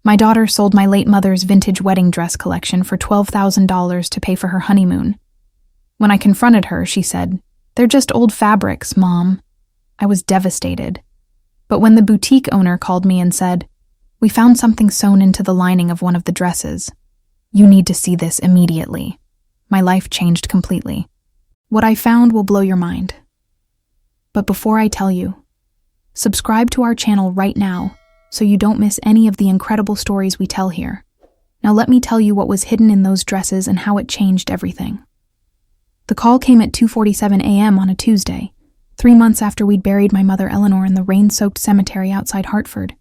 My daughter sold my late mother's vintage wedding dress collection for $12,000 to pay for her honeymoon. When I confronted her, she said, "They're just old fabrics, Mom." I was devastated. But when the boutique owner called me and said, "We found something sewn into the lining of one of the dresses. You need to see this immediately," my life changed completely. What I found will blow your mind. But before I tell you, subscribe to our channel right now so you don't miss any of the incredible stories we tell here. Now let me tell you what was hidden in those dresses and how it changed everything. The call came at 2:47 a.m. on a Tuesday, 3 months after we'd buried my mother Eleanor in the rain-soaked cemetery outside Hartford.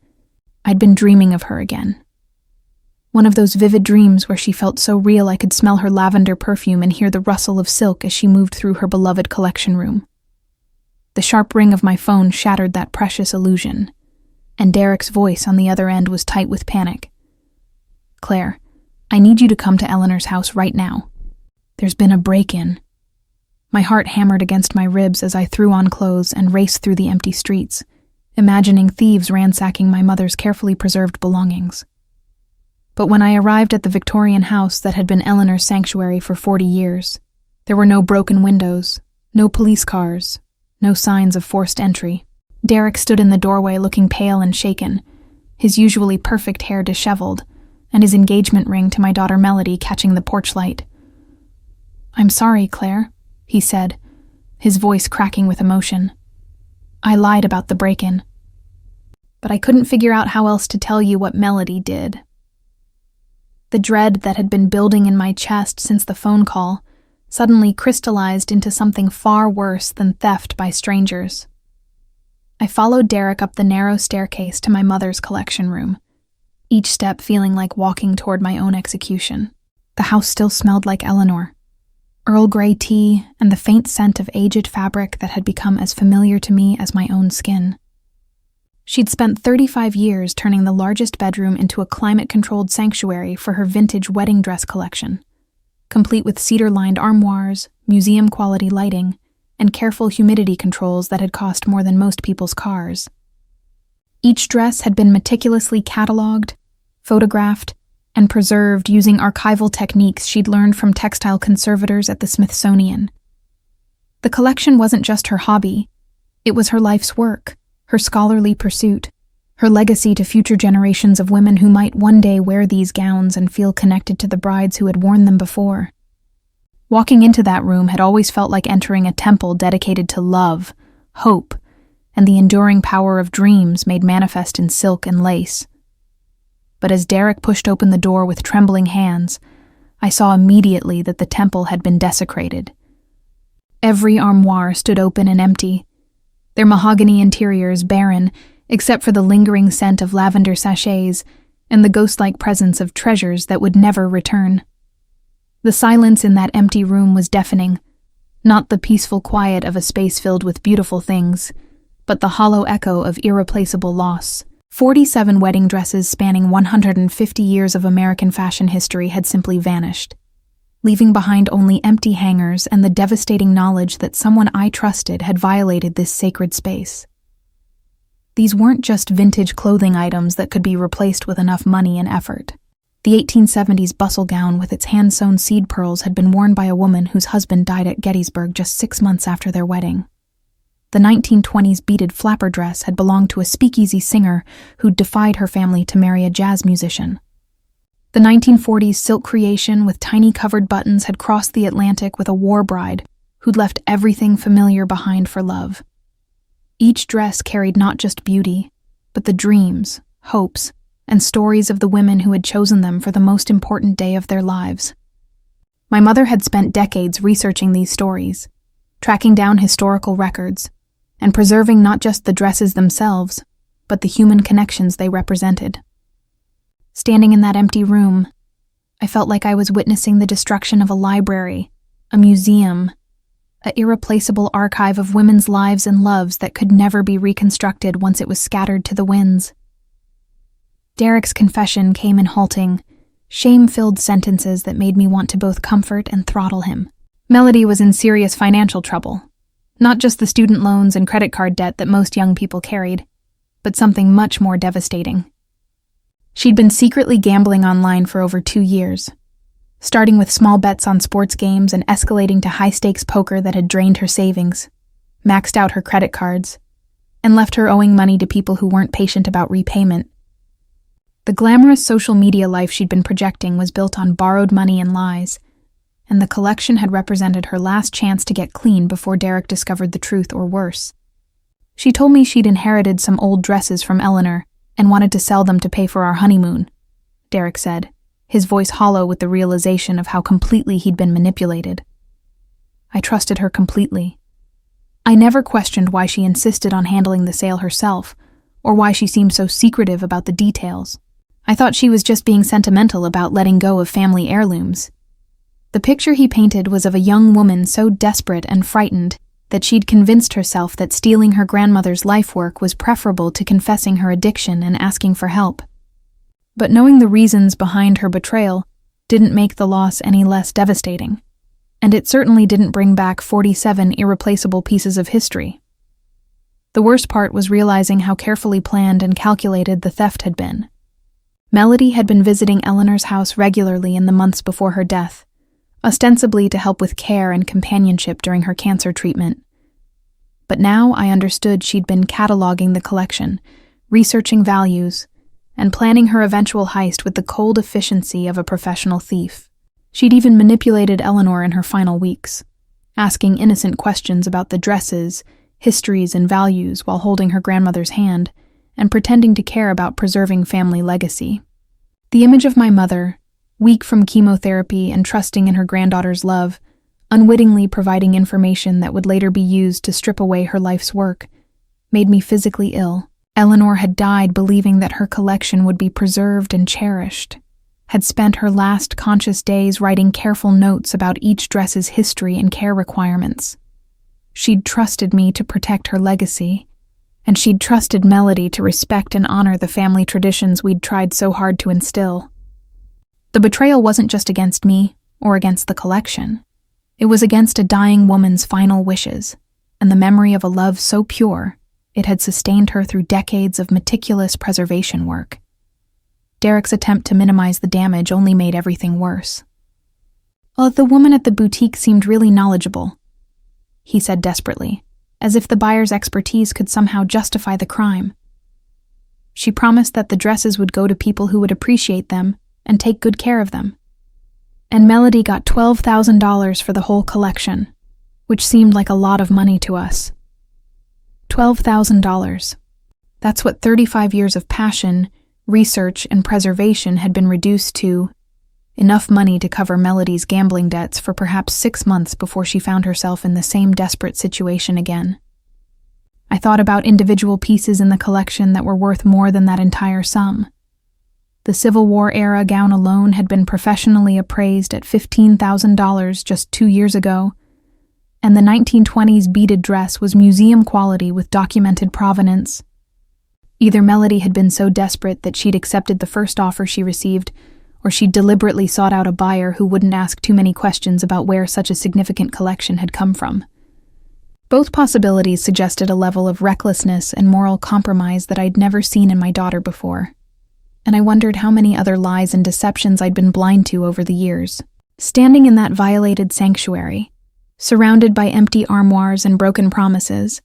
I'd been dreaming of her again. One of those vivid dreams where she felt so real I could smell her lavender perfume and hear the rustle of silk as she moved through her beloved collection room. The sharp ring of my phone shattered that precious illusion, and Derek's voice on the other end was tight with panic. "Claire, I need you to come to Eleanor's house right now. There's been a break-in." My heart hammered against my ribs as I threw on clothes and raced through the empty streets, imagining thieves ransacking my mother's carefully preserved belongings. But when I arrived at the Victorian house that had been Eleanor's sanctuary for 40 years, there were no broken windows, no police cars, no signs of forced entry. Derek stood in the doorway looking pale and shaken, his usually perfect hair disheveled, and his engagement ring to my daughter Melody catching the porch light. "I'm sorry, Claire," he said, his voice cracking with emotion. "I lied about the break-in. But I couldn't figure out how else to tell you what Melody did." The dread that had been building in my chest since the phone call suddenly crystallized into something far worse than theft by strangers. I followed Derek up the narrow staircase to my mother's collection room, each step feeling like walking toward my own execution. The house still smelled like Eleanor. Earl Grey tea and the faint scent of aged fabric that had become as familiar to me as my own skin. She'd spent 35 years turning the largest bedroom into a climate-controlled sanctuary for her vintage wedding dress collection, complete with cedar-lined armoires, museum-quality lighting, and careful humidity controls that had cost more than most people's cars. Each dress had been meticulously catalogued, photographed, and preserved using archival techniques she'd learned from textile conservators at the Smithsonian. The collection wasn't just her hobby, it was her life's work, her scholarly pursuit, her legacy to future generations of women who might one day wear these gowns and feel connected to the brides who had worn them before. Walking into that room had always felt like entering a temple dedicated to love, hope, and the enduring power of dreams made manifest in silk and lace. But as Derek pushed open the door with trembling hands, I saw immediately that the temple had been desecrated. Every armoire stood open and empty, their mahogany interiors barren, except for the lingering scent of lavender sachets and the ghost-like presence of treasures that would never return. The silence in that empty room was deafening, not the peaceful quiet of a space filled with beautiful things, but the hollow echo of irreplaceable loss. 47 wedding dresses spanning 150 years of American fashion history had simply vanished, leaving behind only empty hangers and the devastating knowledge that someone I trusted had violated this sacred space. These weren't just vintage clothing items that could be replaced with enough money and effort. The 1870s bustle gown with its hand-sewn seed pearls had been worn by a woman whose husband died at Gettysburg just 6 months after their wedding. The 1920s beaded flapper dress had belonged to a speakeasy singer who'd defied her family to marry a jazz musician. The 1940s silk creation with tiny covered buttons had crossed the Atlantic with a war bride who'd left everything familiar behind for love. Each dress carried not just beauty, but the dreams, hopes, and stories of the women who had chosen them for the most important day of their lives. My mother had spent decades researching these stories, tracking down historical records, and preserving not just the dresses themselves, but the human connections they represented. Standing in that empty room, I felt like I was witnessing the destruction of a library, a museum, an irreplaceable archive of women's lives and loves that could never be reconstructed once it was scattered to the winds. Derek's confession came in halting, shame-filled sentences that made me want to both comfort and throttle him. Melody was in serious financial trouble, not just the student loans and credit card debt that most young people carried, but something much more devastating. She'd been secretly gambling online for over 2 years, starting with small bets on sports games and escalating to high-stakes poker that had drained her savings, maxed out her credit cards, and left her owing money to people who weren't patient about repayment. The glamorous social media life she'd been projecting was built on borrowed money and lies, and the collection had represented her last chance to get clean before Derek discovered the truth, or worse. She told me she'd inherited some old dresses from Eleanor and wanted to sell them to pay for our honeymoon, Derek said, his voice hollow with the realization of how completely he'd been manipulated. I trusted her completely. I never questioned why she insisted on handling the sale herself, or why she seemed so secretive about the details. I thought she was just being sentimental about letting go of family heirlooms. The picture he painted was of a young woman so desperate and frightened that she'd convinced herself that stealing her grandmother's life work was preferable to confessing her addiction and asking for help. But knowing the reasons behind her betrayal didn't make the loss any less devastating, and it certainly didn't bring back 47 irreplaceable pieces of history. The worst part was realizing how carefully planned and calculated the theft had been. Melody had been visiting Eleanor's house regularly in the months before her death, ostensibly to help with care and companionship during her cancer treatment. But now I understood she'd been cataloging the collection, researching values, and planning her eventual heist with the cold efficiency of a professional thief. She'd even manipulated Eleanor in her final weeks, asking innocent questions about the dresses, histories, and values while holding her grandmother's hand and pretending to care about preserving family legacy. The image of my mother, weak from chemotherapy and trusting in her granddaughter's love, unwittingly providing information that would later be used to strip away her life's work, made me physically ill. Eleanor had died believing that her collection would be preserved and cherished, had spent her last conscious days writing careful notes about each dress's history and care requirements. She'd trusted me to protect her legacy, and she'd trusted Melody to respect and honor the family traditions we'd tried so hard to instill. The betrayal wasn't just against me or against the collection. It was against a dying woman's final wishes and the memory of a love so pure it had sustained her through decades of meticulous preservation work. Derek's attempt to minimize the damage only made everything worse. The woman at the boutique seemed really knowledgeable, he said desperately, as if the buyer's expertise could somehow justify the crime. She promised that the dresses would go to people who would appreciate them and take good care of them. And Melody got $12,000 for the whole collection, which seemed like a lot of money to us. $12,000. That's what 35 years of passion, research, and preservation had been reduced to, enough money to cover Melody's gambling debts for perhaps 6 months before she found herself in the same desperate situation again. I thought about individual pieces in the collection that were worth more than that entire sum. The Civil War-era gown alone had been professionally appraised at $15,000 just 2 years ago, and the 1920s beaded dress was museum quality with documented provenance. Either Melody had been so desperate that she'd accepted the first offer she received, or she'd deliberately sought out a buyer who wouldn't ask too many questions about where such a significant collection had come from. Both possibilities suggested a level of recklessness and moral compromise that I'd never seen in my daughter before, and I wondered how many other lies and deceptions I'd been blind to over the years. Standing in that violated sanctuary, surrounded by empty armoires and broken promises,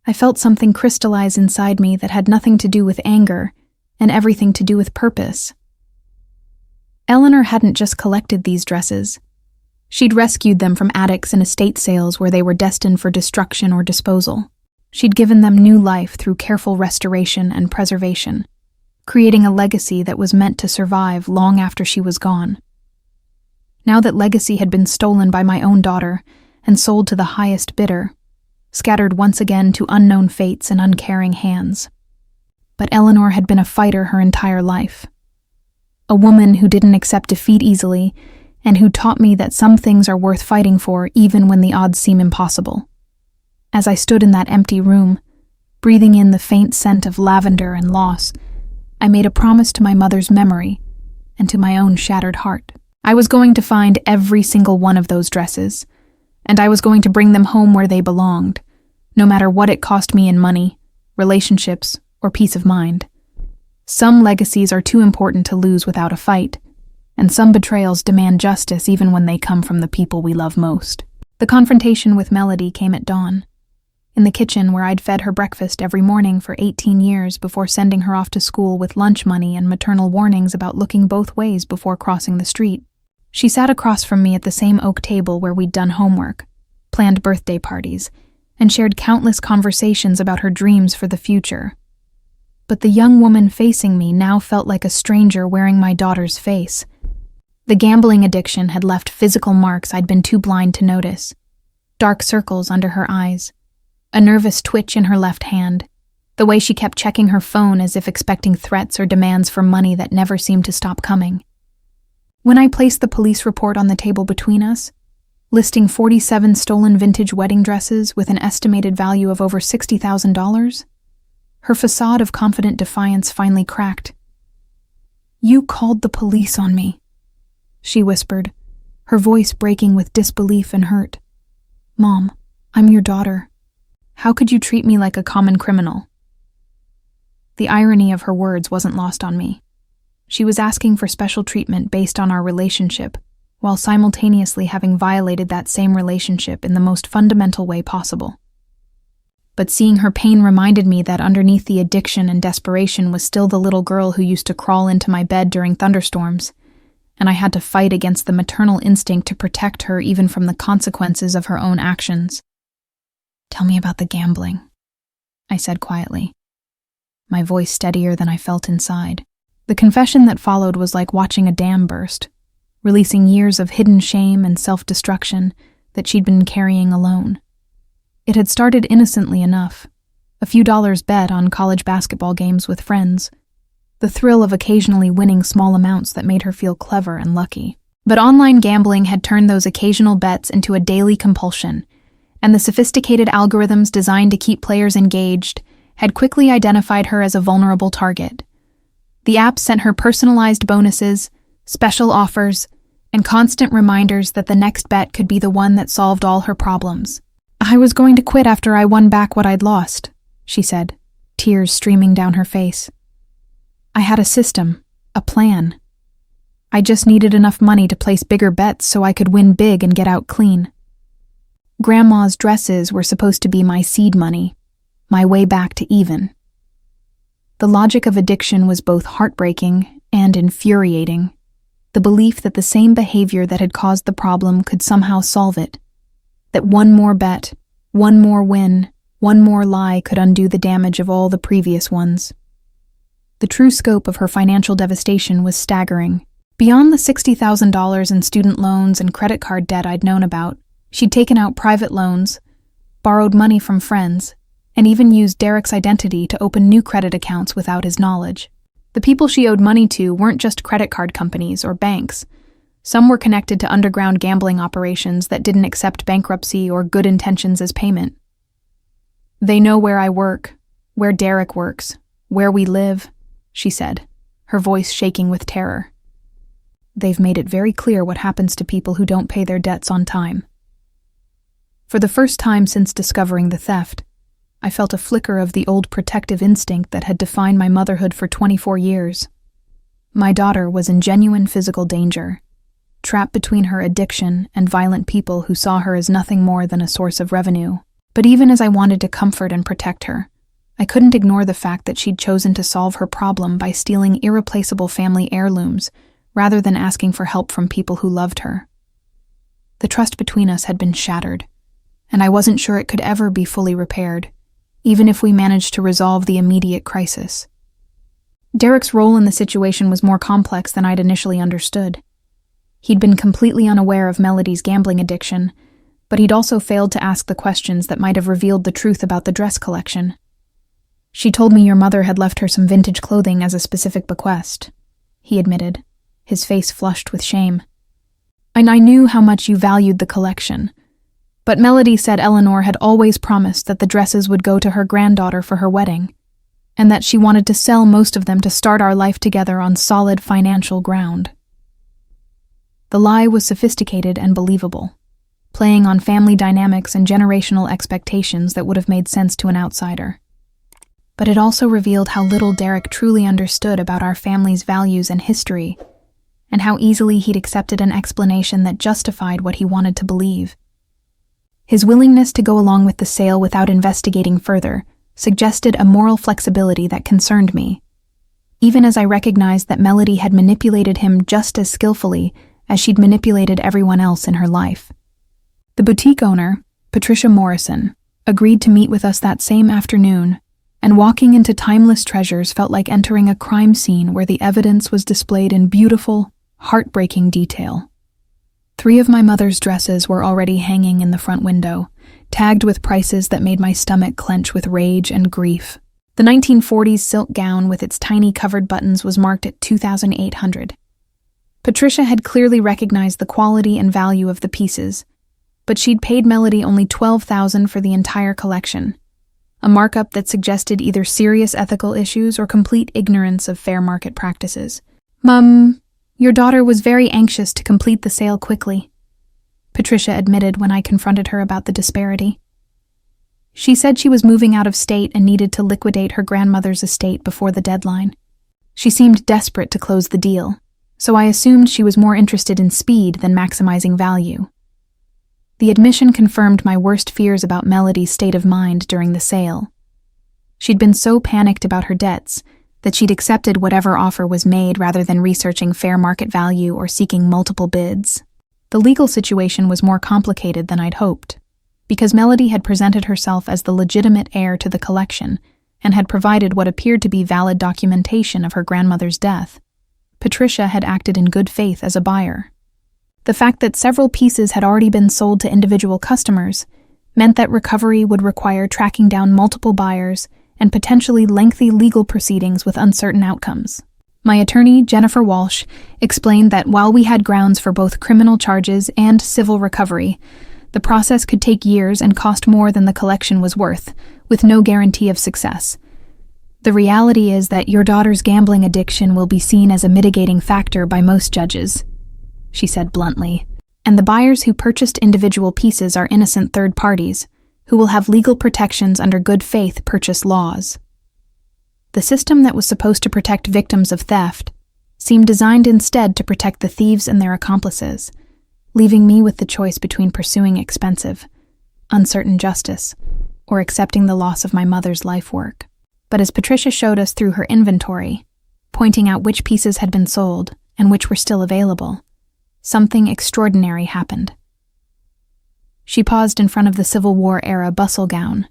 I felt something crystallize inside me that had nothing to do with anger and everything to do with purpose. Eleanor hadn't just collected these dresses. She'd rescued them from attics and estate sales where they were destined for destruction or disposal. She'd given them new life through careful restoration and preservation, creating a legacy that was meant to survive long after she was gone. Now that legacy had been stolen by my own daughter and sold to the highest bidder, scattered once again to unknown fates and uncaring hands. But Eleanor had been a fighter her entire life. A woman who didn't accept defeat easily, and who taught me that some things are worth fighting for even when the odds seem impossible. As I stood in that empty room, breathing in the faint scent of lavender and loss, I made a promise to my mother's memory and to my own shattered heart. I was going to find every single one of those dresses, and I was going to bring them home where they belonged, no matter what it cost me in money, relationships, or peace of mind. Some legacies are too important to lose without a fight, and some betrayals demand justice even when they come from the people we love most. The confrontation with Melody came at dawn. In the kitchen where I'd fed her breakfast every morning for 18 years before sending her off to school with lunch money and maternal warnings about looking both ways before crossing the street. She sat across from me at the same oak table where we'd done homework, planned birthday parties, and shared countless conversations about her dreams for the future. But the young woman facing me now felt like a stranger wearing my daughter's face. The gambling addiction had left physical marks I'd been too blind to notice. Dark circles under her eyes, a nervous twitch in her left hand, the way she kept checking her phone as if expecting threats or demands for money that never seemed to stop coming. When I placed the police report on the table between us, listing 47 stolen vintage wedding dresses with an estimated value of over $60,000, her facade of confident defiance finally cracked. "You called the police on me," she whispered, her voice breaking with disbelief and hurt. "Mom, I'm your daughter. How could you treat me like a common criminal?" The irony of her words wasn't lost on me. She was asking for special treatment based on our relationship, while simultaneously having violated that same relationship in the most fundamental way possible. But seeing her pain reminded me that underneath the addiction and desperation was still the little girl who used to crawl into my bed during thunderstorms, and I had to fight against the maternal instinct to protect her even from the consequences of her own actions. "Tell me about the gambling," I said quietly, my voice steadier than I felt inside. The confession that followed was like watching a dam burst, releasing years of hidden shame and self-destruction that she'd been carrying alone. It had started innocently enough, a few dollars bet on college basketball games with friends, the thrill of occasionally winning small amounts that made her feel clever and lucky. But online gambling had turned those occasional bets into a daily compulsion, and the sophisticated algorithms designed to keep players engaged had quickly identified her as a vulnerable target. The app sent her personalized bonuses, special offers, and constant reminders that the next bet could be the one that solved all her problems. "I was going to quit after I won back what I'd lost," she said, tears streaming down her face. "I had a system, a plan. I just needed enough money to place bigger bets so I could win big and get out clean. Grandma's dresses were supposed to be my seed money, my way back to even." The logic of addiction was both heartbreaking and infuriating, the belief that the same behavior that had caused the problem could somehow solve it, that one more bet, one more win, one more lie could undo the damage of all the previous ones. The true scope of her financial devastation was staggering. Beyond the $60,000 in student loans and credit card debt I'd known about, she'd taken out private loans, borrowed money from friends, and even used Derek's identity to open new credit accounts without his knowledge. The people she owed money to weren't just credit card companies or banks. Some were connected to underground gambling operations that didn't accept bankruptcy or good intentions as payment. "They know where I work, where Derek works, where we live," she said, her voice shaking with terror. "They've made it very clear what happens to people who don't pay their debts on time." For the first time since discovering the theft, I felt a flicker of the old protective instinct that had defined my motherhood for 24 years. My daughter was in genuine physical danger, trapped between her addiction and violent people who saw her as nothing more than a source of revenue. But even as I wanted to comfort and protect her, I couldn't ignore the fact that she'd chosen to solve her problem by stealing irreplaceable family heirlooms rather than asking for help from people who loved her. The trust between us had been shattered, and I wasn't sure it could ever be fully repaired, even if we managed to resolve the immediate crisis. Derek's role in the situation was more complex than I'd initially understood. He'd been completely unaware of Melody's gambling addiction, but he'd also failed to ask the questions that might have revealed the truth about the dress collection. "She told me your mother had left her some vintage clothing as a specific bequest," he admitted, his face flushed with shame. "And I knew how much you valued the collection. But Melody said Eleanor had always promised that the dresses would go to her granddaughter for her wedding, and that she wanted to sell most of them to start our life together on solid financial ground." The lie was sophisticated and believable, playing on family dynamics and generational expectations that would have made sense to an outsider. but it also revealed how little Derek truly understood about our family's values and history, and how easily he'd accepted an explanation that justified what he wanted to believe. His willingness to go along with the sale without investigating further suggested a moral flexibility that concerned me, even as I recognized that Melody had manipulated him just as skillfully as she'd manipulated everyone else in her life. The boutique owner, Patricia Morrison, agreed to meet with us that same afternoon, and walking into Timeless Treasures felt like entering a crime scene where the evidence was displayed in beautiful, heartbreaking detail. 3 of my mother's dresses were already hanging in the front window, tagged with prices that made my stomach clench with rage and grief. The 1940s silk gown with its tiny covered buttons was marked at $2,800. Patricia had clearly recognized the quality and value of the pieces, but she'd paid Melody only $12,000 for the entire collection, a markup that suggested either serious ethical issues or complete ignorance of fair market practices. "Mum, your daughter was very anxious to complete the sale quickly," Patricia admitted when I confronted her about the disparity. She said she was moving out of state and needed to liquidate her grandmother's estate before the deadline. She seemed desperate to close the deal, so I assumed she was more interested in speed than maximizing value. The admission confirmed my worst fears about Melody's state of mind during the sale. She'd been so panicked about her debts that she'd accepted whatever offer was made rather than researching fair market value or seeking multiple bids. The legal situation was more complicated than I'd hoped, because Melody had presented herself as the legitimate heir to the collection and had provided what appeared to be valid documentation of her grandmother's death. Patricia had acted in good faith as a buyer. The fact that several pieces had already been sold to individual customers meant that recovery would require tracking down multiple buyers and potentially lengthy legal proceedings with uncertain outcomes. My attorney, Jennifer Walsh, explained that while we had grounds for both criminal charges and civil recovery, the process could take years and cost more than the collection was worth, with no guarantee of success. "The reality is that your daughter's gambling addiction will be seen as a mitigating factor by most judges," she said bluntly, "and the buyers who purchased individual pieces are innocent third parties, who will have legal protections under good faith purchase laws." The system that was supposed to protect victims of theft seemed designed instead to protect the thieves and their accomplices, leaving me with the choice between pursuing expensive, uncertain justice or accepting the loss of my mother's life work. But as Patricia showed us through her inventory, pointing out which pieces had been sold and which were still available, something extraordinary happened. She paused in front of the Civil War-era bustle gown,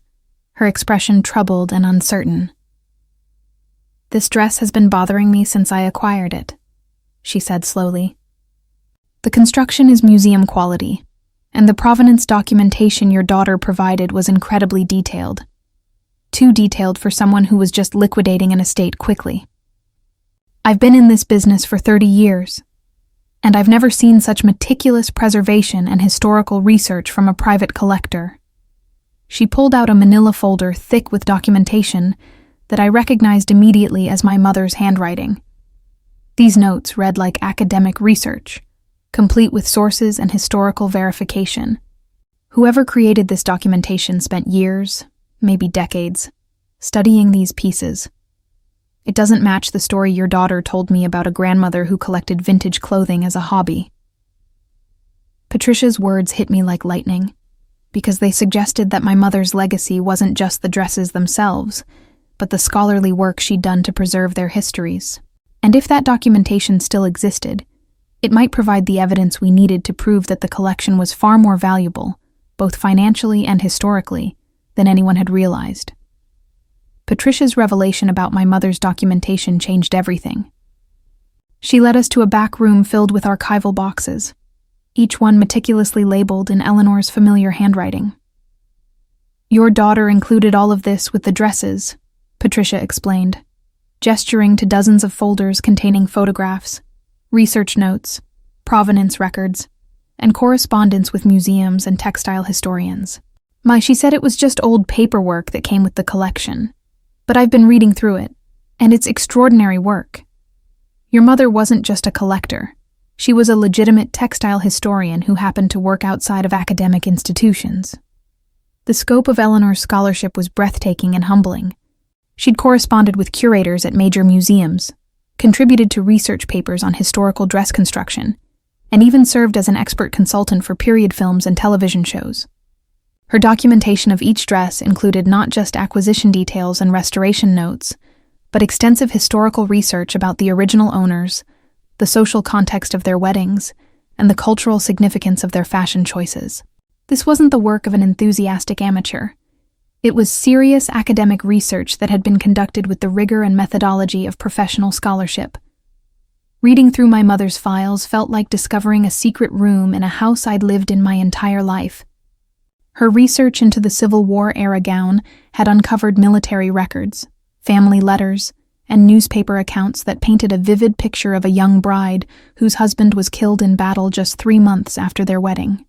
her expression troubled and uncertain. "This dress has been bothering me since I acquired it," she said slowly. "The construction is museum quality, and the provenance documentation your daughter provided was incredibly detailed. Too detailed for someone who was just liquidating an estate quickly. I've been in this business for 30 years, and I've never seen such meticulous preservation and historical research from a private collector." She pulled out a manila folder thick with documentation that I recognized immediately as my mother's handwriting. These notes read like academic research, complete with sources and historical verification. Whoever created this documentation spent years, maybe decades, studying these pieces. It doesn't match the story your daughter told me about a grandmother who collected vintage clothing as a hobby. Patricia's words hit me like lightning, because they suggested that my mother's legacy wasn't just the dresses themselves, but the scholarly work she'd done to preserve their histories. And if that documentation still existed, it might provide the evidence we needed to prove that the collection was far more valuable, both financially and historically, than anyone had realized. Patricia's revelation about my mother's documentation changed everything. She led us to a back room filled with archival boxes, each one meticulously labeled in Eleanor's familiar handwriting. "Your daughter included all of this with the dresses," Patricia explained, gesturing to dozens of folders containing photographs, research notes, provenance records, and correspondence with museums and textile historians. She said it was just old paperwork that came with the collection, but I've been reading through it, and it's extraordinary work. Your mother wasn't just a collector. She was a legitimate textile historian who happened to work outside of academic institutions. The scope of Eleanor's scholarship was breathtaking and humbling, She'd corresponded with curators at major museums, contributed to research papers on historical dress construction, and even served as an expert consultant for period films and television shows. Her documentation of each dress included not just acquisition details and restoration notes, but extensive historical research about the original owners, the social context of their weddings, and the cultural significance of their fashion choices. This wasn't the work of an enthusiastic amateur. It was serious academic research that had been conducted with the rigor and methodology of professional scholarship. Reading through my mother's files felt like discovering a secret room in a house I'd lived in my entire life. Her research into the Civil War-era gown had uncovered military records, family letters, and newspaper accounts that painted a vivid picture of a young bride whose husband was killed in battle just 3 months after their wedding.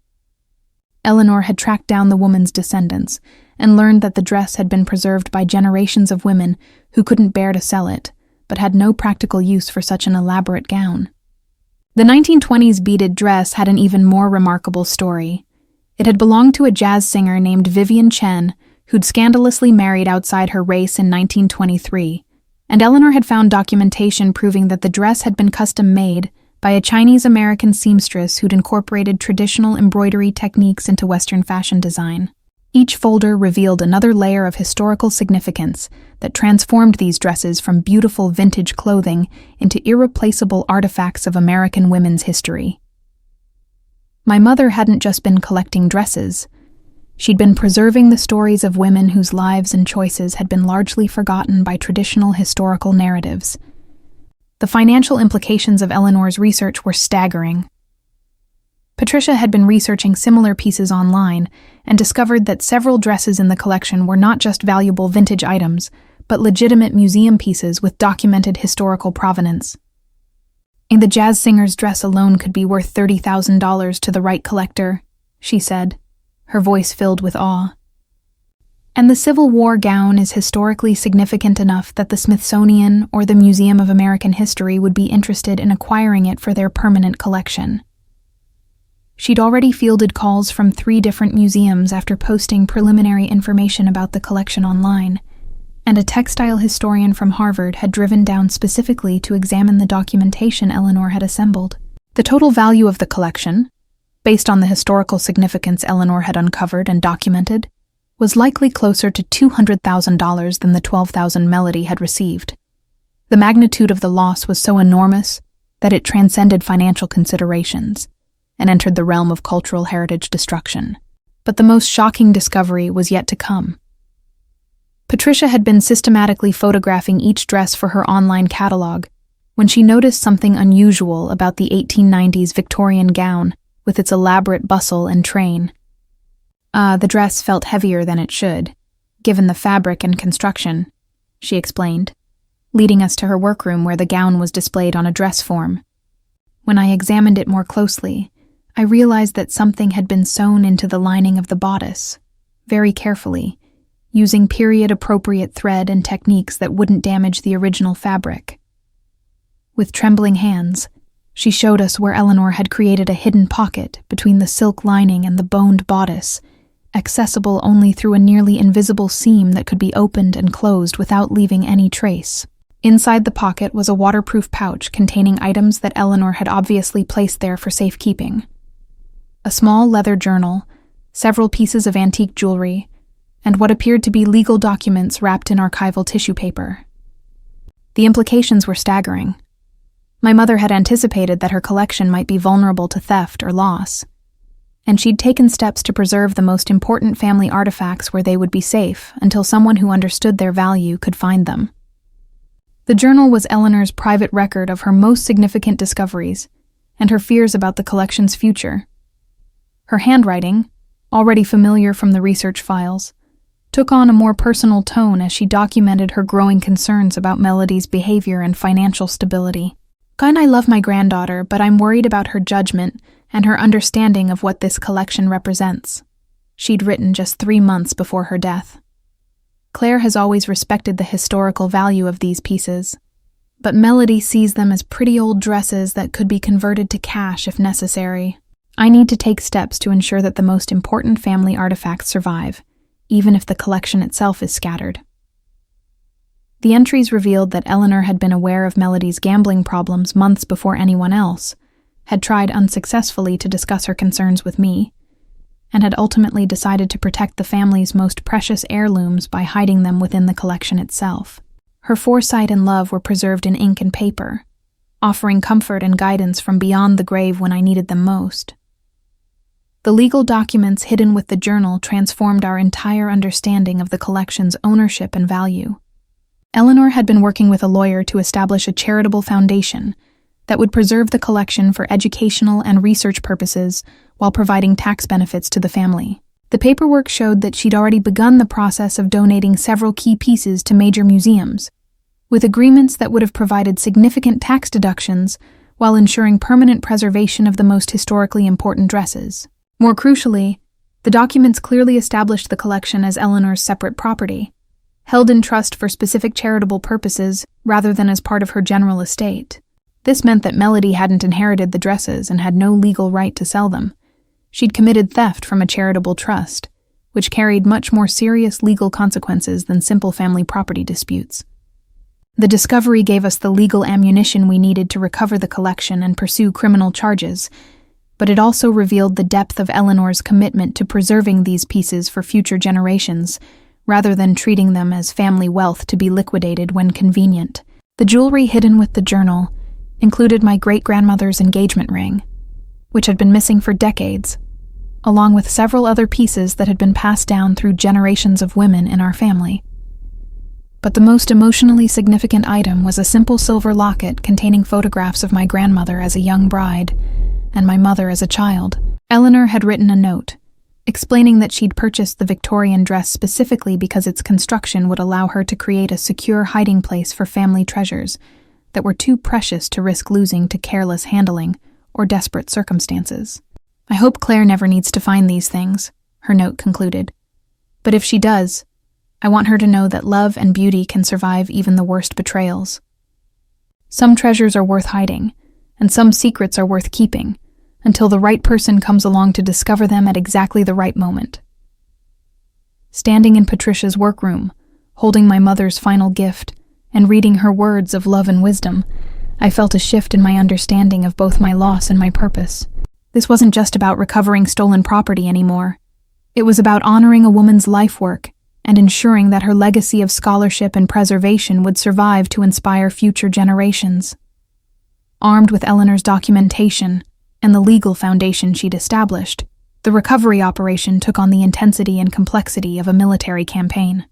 Eleanor had tracked down the woman's descendants and learned that the dress had been preserved by generations of women who couldn't bear to sell it, but had no practical use for such an elaborate gown. The 1920s beaded dress had an even more remarkable story. It had belonged to a jazz singer named Vivian Chen, who'd scandalously married outside her race in 1923, and Eleanor had found documentation proving that the dress had been custom-made by a Chinese-American seamstress who'd incorporated traditional embroidery techniques into Western fashion design. Each folder revealed another layer of historical significance that transformed these dresses from beautiful vintage clothing into irreplaceable artifacts of American women's history. My mother hadn't just been collecting dresses. She'd been preserving the stories of women whose lives and choices had been largely forgotten by traditional historical narratives. The financial implications of Eleanor's research were staggering. Patricia had been researching similar pieces online and discovered that several dresses in the collection were not just valuable vintage items, but legitimate museum pieces with documented historical provenance. And the jazz singer's dress alone could be worth $30,000 to the right collector, she said, her voice filled with awe. And the Civil War gown is historically significant enough that the Smithsonian or the Museum of American History would be interested in acquiring it for their permanent collection. She'd already fielded calls from 3 different museums after posting preliminary information about the collection online, and a textile historian from Harvard had driven down specifically to examine the documentation Eleanor had assembled. The total value of the collection, based on the historical significance Eleanor had uncovered and documented, was likely closer to $200,000 than the $12,000 Melody had received. The magnitude of the loss was so enormous that it transcended financial considerations and entered the realm of cultural heritage destruction. But the most shocking discovery was yet to come. Patricia had been systematically photographing each dress for her online catalog when she noticed something unusual about the 1890s Victorian gown with its elaborate bustle and train. The dress felt heavier than it should, given the fabric and construction, she explained, leading us to her workroom where the gown was displayed on a dress form. When I examined it more closely, I realized that something had been sewn into the lining of the bodice, very carefully, using period-appropriate thread and techniques that wouldn't damage the original fabric. With trembling hands, she showed us where Eleanor had created a hidden pocket between the silk lining and the boned bodice, accessible only through a nearly invisible seam that could be opened and closed without leaving any trace. Inside the pocket was a waterproof pouch containing items that Eleanor had obviously placed there for safekeeping. A small leather journal, several pieces of antique jewelry, and what appeared to be legal documents wrapped in archival tissue paper. The implications were staggering. My mother had anticipated that her collection might be vulnerable to theft or loss, and she'd taken steps to preserve the most important family artifacts where they would be safe until someone who understood their value could find them. The journal was Eleanor's private record of her most significant discoveries and her fears about the collection's future. Her handwriting, already familiar from the research files, took on a more personal tone as she documented her growing concerns about Melody's behavior and financial stability. I love my granddaughter, but I'm worried about her judgment and her understanding of what this collection represents, she'd written just 3 months before her death. Claire has always respected the historical value of these pieces, but Melody sees them as pretty old dresses that could be converted to cash if necessary. I need to take steps to ensure that the most important family artifacts survive, even if the collection itself is scattered. The entries revealed that Eleanor had been aware of Melody's gambling problems months before anyone else, had tried unsuccessfully to discuss her concerns with me, and had ultimately decided to protect the family's most precious heirlooms by hiding them within the collection itself. Her foresight and love were preserved in ink and paper, offering comfort and guidance from beyond the grave when I needed them most. The legal documents hidden with the journal transformed our entire understanding of the collection's ownership and value. Eleanor had been working with a lawyer to establish a charitable foundation that would preserve the collection for educational and research purposes while providing tax benefits to the family. The paperwork showed that she'd already begun the process of donating several key pieces to major museums, with agreements that would have provided significant tax deductions while ensuring permanent preservation of the most historically important dresses. More crucially, the documents clearly established the collection as Eleanor's separate property, held in trust for specific charitable purposes rather than as part of her general estate. This meant that Melody hadn't inherited the dresses and had no legal right to sell them. She'd committed theft from a charitable trust, which carried much more serious legal consequences than simple family property disputes. The discovery gave us the legal ammunition we needed to recover the collection and pursue criminal charges, but it also revealed the depth of Eleanor's commitment to preserving these pieces for future generations, rather than treating them as family wealth to be liquidated when convenient. The jewelry hidden with the journal included my great-grandmother's engagement ring, which had been missing for decades, along with several other pieces that had been passed down through generations of women in our family. But the most emotionally significant item was a simple silver locket containing photographs of my grandmother as a young bride and my mother as a child. Eleanor had written a note, explaining that she'd purchased the Victorian dress specifically because its construction would allow her to create a secure hiding place for family treasures that were too precious to risk losing to careless handling or desperate circumstances. "I hope Claire never needs to find these things," her note concluded. "But if she does, I want her to know that love and beauty can survive even the worst betrayals. Some treasures are worth hiding, and some secrets are worth keeping, until the right person comes along to discover them at exactly the right moment." Standing in Patricia's workroom, holding my mother's final gift, and reading her words of love and wisdom, I felt a shift in my understanding of both my loss and my purpose. This wasn't just about recovering stolen property anymore. It was about honoring a woman's life work and ensuring that her legacy of scholarship and preservation would survive to inspire future generations. Armed with Eleanor's documentation and the legal foundation she'd established, the recovery operation took on the intensity and complexity of a military campaign.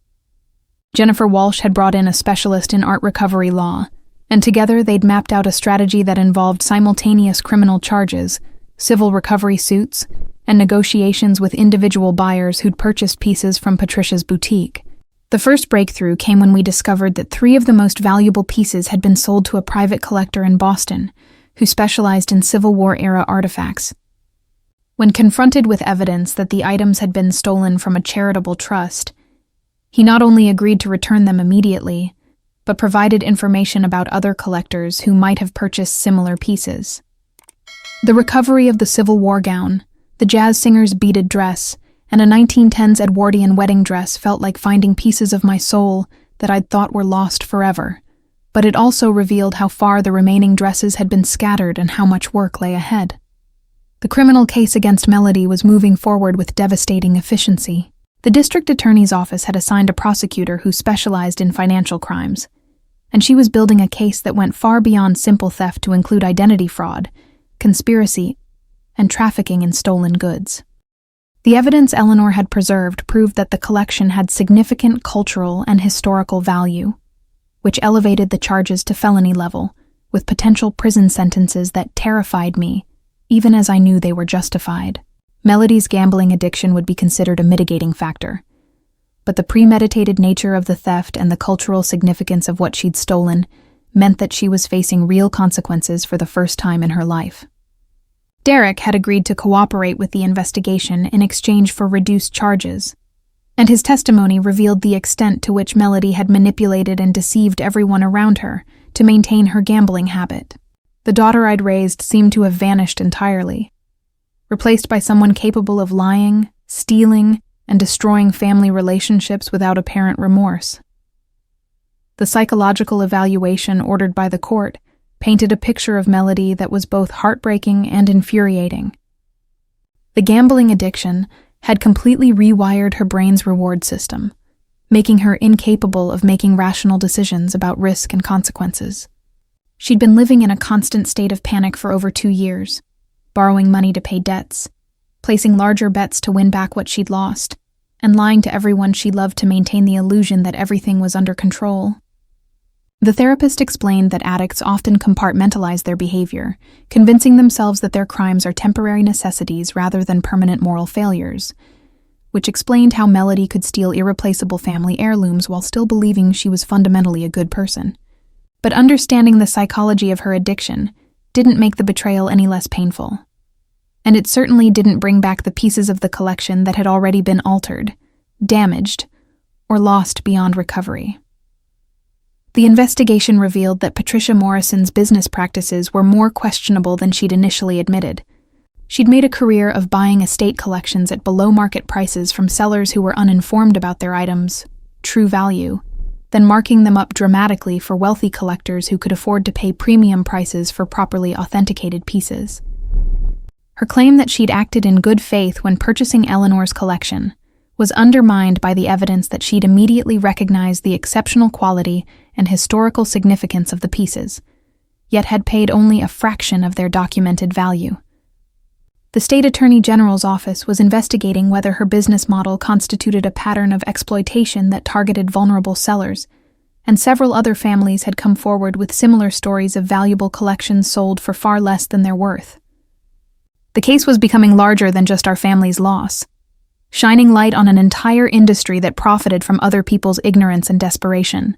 Jennifer Walsh had brought in a specialist in art recovery law, and together they'd mapped out a strategy that involved simultaneous criminal charges, civil recovery suits, and negotiations with individual buyers who'd purchased pieces from Patricia's boutique. The first breakthrough came when we discovered that 3 of the most valuable pieces had been sold to a private collector in Boston, who specialized in Civil War-era artifacts. When confronted with evidence that the items had been stolen from a charitable trust, he not only agreed to return them immediately, but provided information about other collectors who might have purchased similar pieces. The recovery of the Civil War gown, the jazz singer's beaded dress, and a 1910s Edwardian wedding dress felt like finding pieces of my soul that I'd thought were lost forever, but it also revealed how far the remaining dresses had been scattered and how much work lay ahead. The criminal case against Melody was moving forward with devastating efficiency. The district attorney's office had assigned a prosecutor who specialized in financial crimes, and she was building a case that went far beyond simple theft to include identity fraud, conspiracy, and trafficking in stolen goods. The evidence Eleanor had preserved proved that the collection had significant cultural and historical value, which elevated the charges to felony level, with potential prison sentences that terrified me, even as I knew they were justified. Melody's gambling addiction would be considered a mitigating factor, but the premeditated nature of the theft and the cultural significance of what she'd stolen meant that she was facing real consequences for the first time in her life. Derek had agreed to cooperate with the investigation in exchange for reduced charges, and his testimony revealed the extent to which Melody had manipulated and deceived everyone around her to maintain her gambling habit. The daughter I'd raised seemed to have vanished entirely, replaced by someone capable of lying, stealing, and destroying family relationships without apparent remorse. The psychological evaluation ordered by the court painted a picture of Melody that was both heartbreaking and infuriating. The gambling addiction had completely rewired her brain's reward system, making her incapable of making rational decisions about risk and consequences. She'd been living in a constant state of panic for over 2 years, borrowing money to pay debts, placing larger bets to win back what she'd lost, and lying to everyone she loved to maintain the illusion that everything was under control. The therapist explained that addicts often compartmentalize their behavior, convincing themselves that their crimes are temporary necessities rather than permanent moral failures, which explained how Melody could steal irreplaceable family heirlooms while still believing she was fundamentally a good person. But understanding the psychology of her addiction didn't make the betrayal any less painful. And it certainly didn't bring back the pieces of the collection that had already been altered, damaged, or lost beyond recovery. The investigation revealed that Patricia Morrison's business practices were more questionable than she'd initially admitted. She'd made a career of buying estate collections at below-market prices from sellers who were uninformed about their items' true value, then marking them up dramatically for wealthy collectors who could afford to pay premium prices for properly authenticated pieces. Her claim that she'd acted in good faith when purchasing Eleanor's collection was undermined by the evidence that she'd immediately recognized the exceptional quality and historical significance of the pieces, yet had paid only a fraction of their documented value. The state attorney general's office was investigating whether her business model constituted a pattern of exploitation that targeted vulnerable sellers, and several other families had come forward with similar stories of valuable collections sold for far less than their worth. The case was becoming larger than just our family's loss, shining light on an entire industry that profited from other people's ignorance and desperation.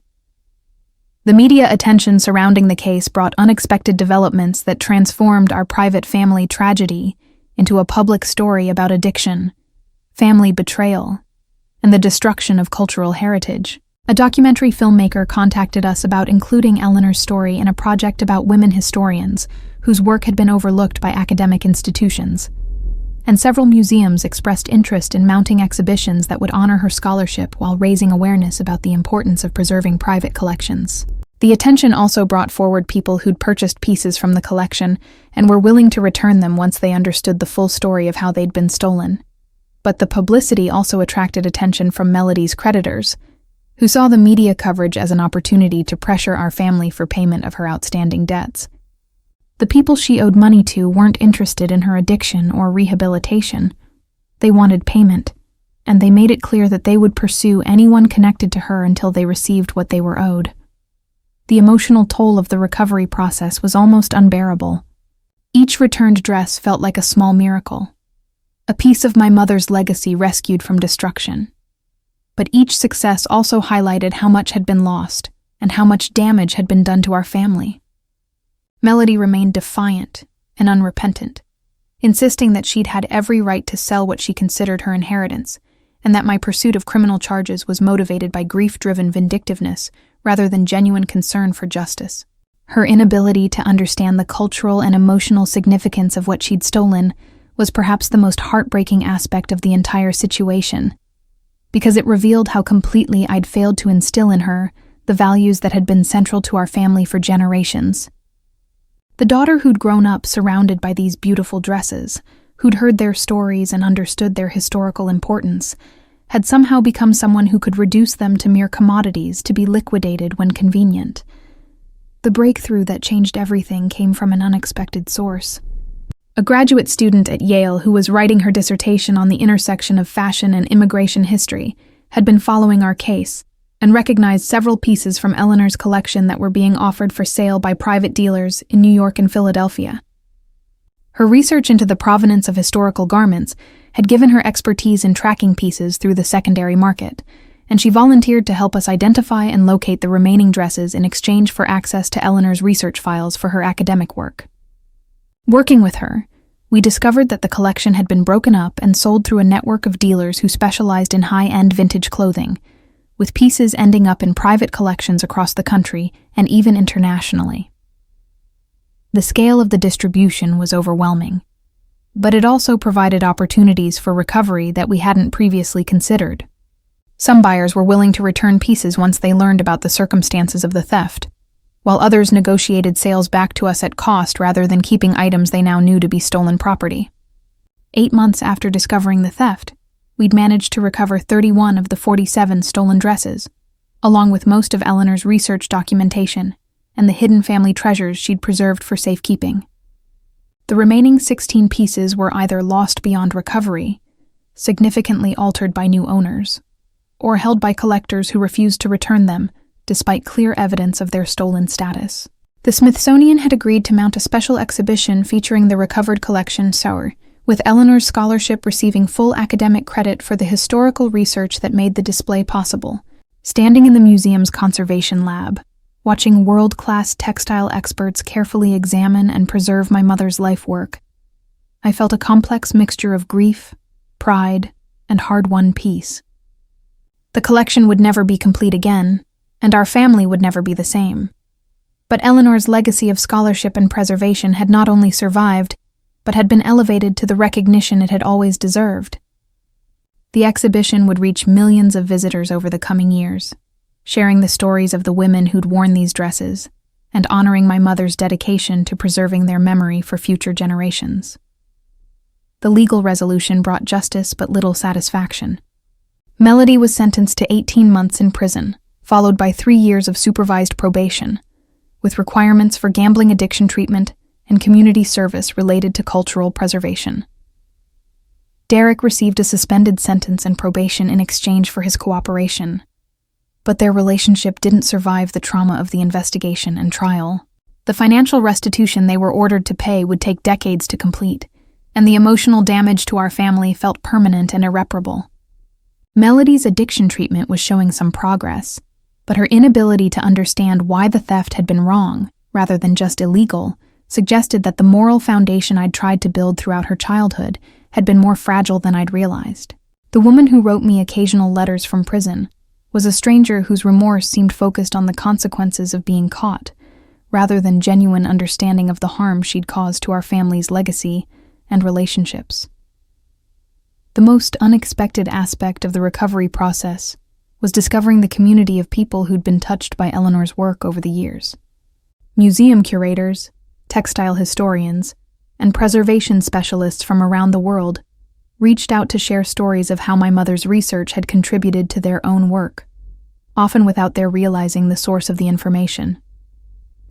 The media attention surrounding the case brought unexpected developments that transformed our private family tragedy into a public story about addiction, family betrayal, and the destruction of cultural heritage. A documentary filmmaker contacted us about including Eleanor's story in a project about women historians whose work had been overlooked by academic institutions, and several museums expressed interest in mounting exhibitions that would honor her scholarship while raising awareness about the importance of preserving private collections. The attention also brought forward people who'd purchased pieces from the collection and were willing to return them once they understood the full story of how they'd been stolen. But the publicity also attracted attention from Melody's creditors, who saw the media coverage as an opportunity to pressure our family for payment of her outstanding debts. The people she owed money to weren't interested in her addiction or rehabilitation. They wanted payment, and they made it clear that they would pursue anyone connected to her until they received what they were owed. The emotional toll of the recovery process was almost unbearable. Each returned dress felt like a small miracle, a piece of my mother's legacy rescued from destruction. But each success also highlighted how much had been lost and how much damage had been done to our family. Melody remained defiant and unrepentant, insisting that she'd had every right to sell what she considered her inheritance, and that my pursuit of criminal charges was motivated by grief-driven vindictiveness rather than genuine concern for justice. Her inability to understand the cultural and emotional significance of what she'd stolen was perhaps the most heartbreaking aspect of the entire situation, because it revealed how completely I'd failed to instill in her the values that had been central to our family for generations. The daughter who'd grown up surrounded by these beautiful dresses, who'd heard their stories and understood their historical importance, had somehow become someone who could reduce them to mere commodities to be liquidated when convenient. The breakthrough that changed everything came from an unexpected source. A graduate student at Yale who was writing her dissertation on the intersection of fashion and immigration history had been following our case and recognized several pieces from Eleanor's collection that were being offered for sale by private dealers in New York and Philadelphia. Her research into the provenance of historical garments had given her expertise in tracking pieces through the secondary market, and she volunteered to help us identify and locate the remaining dresses in exchange for access to Eleanor's research files for her academic work. Working with her, we discovered that the collection had been broken up and sold through a network of dealers who specialized in high-end vintage clothing, with pieces ending up in private collections across the country and even internationally. The scale of the distribution was overwhelming, but it also provided opportunities for recovery that we hadn't previously considered. Some buyers were willing to return pieces once they learned about the circumstances of the theft, while others negotiated sales back to us at cost rather than keeping items they now knew to be stolen property. 8 months after discovering the theft, we'd managed to recover 31 of the 47 stolen dresses, along with most of Eleanor's research documentation and the hidden family treasures she'd preserved for safekeeping. The remaining 16 pieces were either lost beyond recovery, significantly altered by new owners, or held by collectors who refused to return them despite clear evidence of their stolen status. The Smithsonian had agreed to mount a special exhibition featuring the recovered collection sewn, with Eleanor's scholarship receiving full academic credit for the historical research that made the display possible. Standing in the museum's conservation lab, watching world-class textile experts carefully examine and preserve my mother's life work, I felt a complex mixture of grief, pride, and hard-won peace. The collection would never be complete again, and our family would never be the same. But Eleanor's legacy of scholarship and preservation had not only survived, but had been elevated to the recognition it had always deserved. The exhibition would reach millions of visitors over the coming years, sharing the stories of the women who'd worn these dresses, and honoring my mother's dedication to preserving their memory for future generations. The legal resolution brought justice but little satisfaction. Melody was sentenced to 18 months in prison, followed by 3 years of supervised probation, with requirements for gambling addiction treatment and community service related to cultural preservation. Derek received a suspended sentence and probation in exchange for his cooperation, but their relationship didn't survive the trauma of the investigation and trial. The financial restitution they were ordered to pay would take decades to complete, and the emotional damage to our family felt permanent and irreparable. Melody's addiction treatment was showing some progress, but her inability to understand why the theft had been wrong, rather than just illegal, suggested that the moral foundation I'd tried to build throughout her childhood had been more fragile than I'd realized. The woman who wrote me occasional letters from prison was a stranger whose remorse seemed focused on the consequences of being caught, rather than genuine understanding of the harm she'd caused to our family's legacy and relationships. The most unexpected aspect of the recovery process was discovering the community of people who'd been touched by Eleanor's work over the years. Museum curators, textile historians, and preservation specialists from around the world reached out to share stories of how my mother's research had contributed to their own work, often without their realizing the source of the information.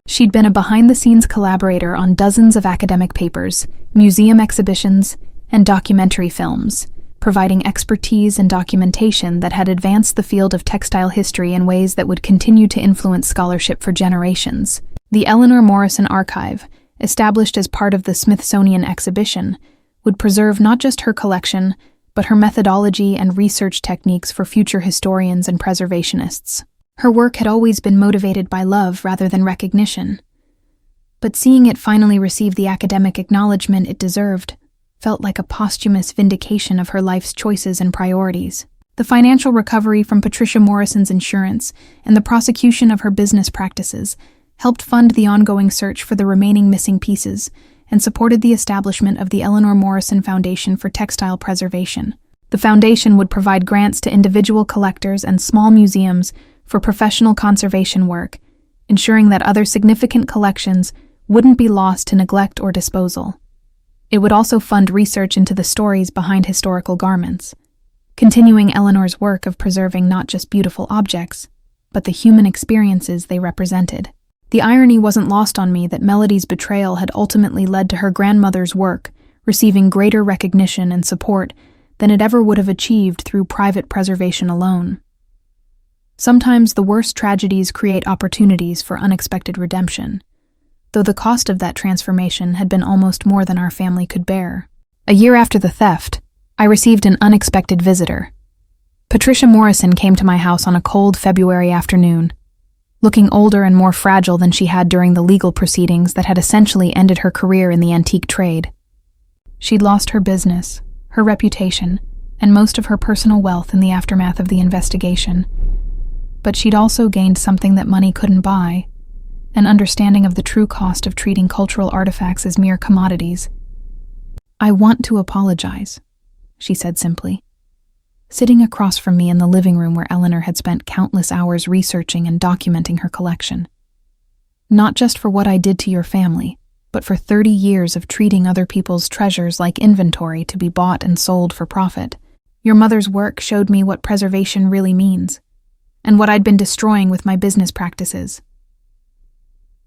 She'd been a behind-the-scenes collaborator on dozens of academic papers, museum exhibitions, and documentary films, providing expertise and documentation that had advanced the field of textile history in ways that would continue to influence scholarship for generations. The Eleanor Morrison Archive, established as part of the Smithsonian exhibition, would preserve not just her collection, but her methodology and research techniques for future historians and preservationists. Her work had always been motivated by love rather than recognition, but seeing it finally receive the academic acknowledgement it deserved felt like a posthumous vindication of her life's choices and priorities. The financial recovery from Patricia Morrison's insurance and the prosecution of her business practices helped fund the ongoing search for the remaining missing pieces and supported the establishment of the Eleanor Morrison Foundation for Textile Preservation. The foundation would provide grants to individual collectors and small museums for professional conservation work, ensuring that other significant collections wouldn't be lost to neglect or disposal. It would also fund research into the stories behind historical garments, continuing Eleanor's work of preserving not just beautiful objects, but the human experiences they represented. The irony wasn't lost on me that Melody's betrayal had ultimately led to her grandmother's work receiving greater recognition and support than it ever would have achieved through private preservation alone. Sometimes the worst tragedies create opportunities for unexpected redemption, though the cost of that transformation had been almost more than our family could bear. A year after the theft, I received an unexpected visitor. Patricia Morrison came to my house on a cold February afternoon, looking older and more fragile than she had during the legal proceedings that had essentially ended her career in the antique trade. She'd lost her business, her reputation, and most of her personal wealth in the aftermath of the investigation. But she'd also gained something that money couldn't buy, an understanding of the true cost of treating cultural artifacts as mere commodities. "I want to apologize," she said simply. sitting across from me in the living room where Eleanor had spent countless hours researching and documenting her collection. Not just for what I did to your family, but for 30 years of treating other people's treasures like inventory to be bought and sold for profit. Your mother's work showed me what preservation really means, and what I'd been destroying with my business practices.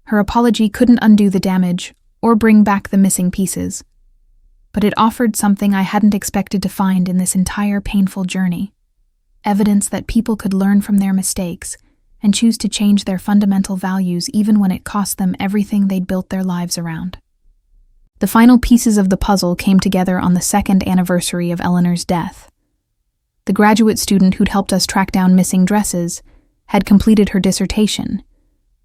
Her apology couldn't undo the damage or bring back the missing pieces, but it offered something I hadn't expected to find in this entire painful journey: evidence that people could learn from their mistakes and choose to change their fundamental values even when it cost them everything they'd built their lives around. The final pieces of the puzzle came together on the second anniversary of Eleanor's death. The graduate student who'd helped us track down missing dresses had completed her dissertation,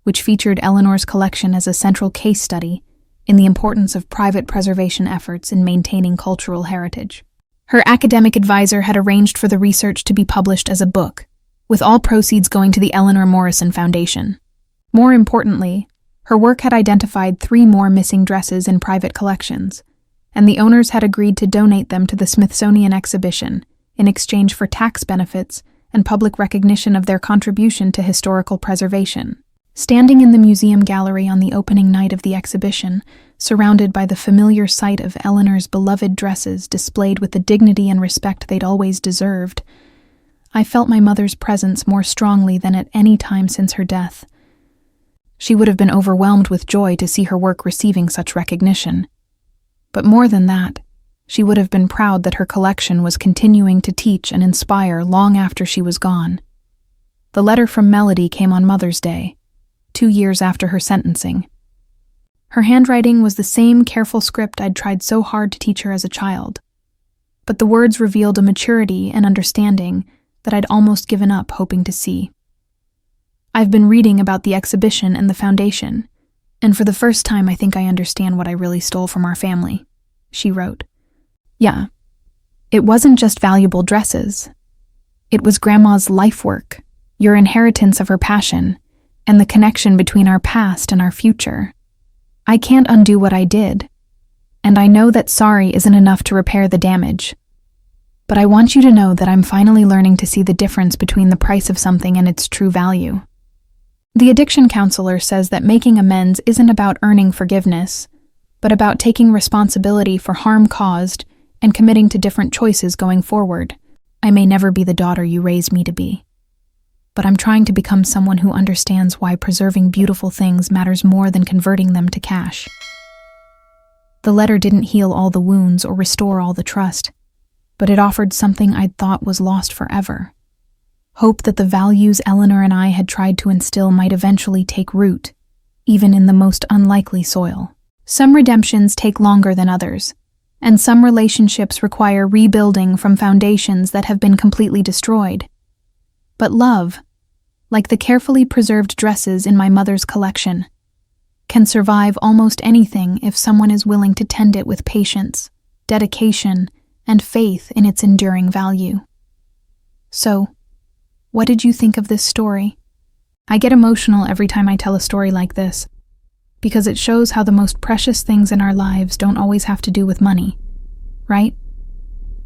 which featured Eleanor's collection as a central case study in the importance of private preservation efforts in maintaining cultural heritage. Her academic advisor had arranged for the research to be published as a book, with all proceeds going to the Eleanor Morrison Foundation. More importantly, her work had identified 3 more missing dresses in private collections, and the owners had agreed to donate them to the Smithsonian exhibition in exchange for tax benefits and public recognition of their contribution to historical preservation. Standing in the museum gallery on the opening night of the exhibition, surrounded by the familiar sight of Eleanor's beloved dresses displayed with the dignity and respect they'd always deserved, I felt my mother's presence more strongly than at any time since her death. She would have been overwhelmed with joy to see her work receiving such recognition. But more than that, she would have been proud that her collection was continuing to teach and inspire long after she was gone. The letter from Melody came on Mother's Day, 2 years after her sentencing. Her handwriting was the same careful script I'd tried so hard to teach her as a child, but the words revealed a maturity and understanding that I'd almost given up hoping to see. I've been reading about the exhibition and the foundation, and for the first time I think I understand what I really stole from our family, she wrote. Yeah, it wasn't just valuable dresses. It was Grandma's life work, your inheritance of her passion, and the connection between our past and our future. I can't undo what I did, and I know that sorry isn't enough to repair the damage. But I want you to know that I'm finally learning to see the difference between the price of something and its true value. The addiction counselor says that making amends isn't about earning forgiveness, but about taking responsibility for harm caused and committing to different choices going forward. I may never be the daughter you raised me to be, but I'm trying to become someone who understands why preserving beautiful things matters more than converting them to cash. The letter didn't heal all the wounds or restore all the trust, but it offered something I'd thought was lost forever. Hope that the values Eleanor and I had tried to instill might eventually take root, even in the most unlikely soil. Some redemptions take longer than others, and some relationships require rebuilding from foundations that have been completely destroyed. But love, like the carefully preserved dresses in my mother's collection, can survive almost anything if someone is willing to tend it with patience, dedication, and faith in its enduring value. So, what did you think of this story? I get emotional every time I tell a story like this, because it shows how the most precious things in our lives don't always have to do with money, right?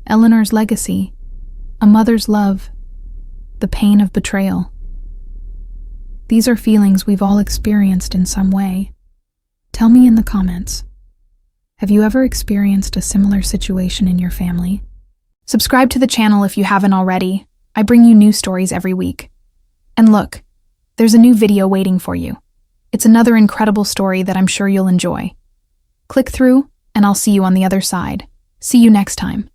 Eleanor's legacy, a mother's love, the pain of betrayal. These are feelings we've all experienced in some way. Tell me in the comments. Have you ever experienced a similar situation in your family? Subscribe to the channel if you haven't already. I bring you new stories every week. And look, there's a new video waiting for you. It's another incredible story that I'm sure you'll enjoy. Click through, and I'll see you on the other side. See you next time.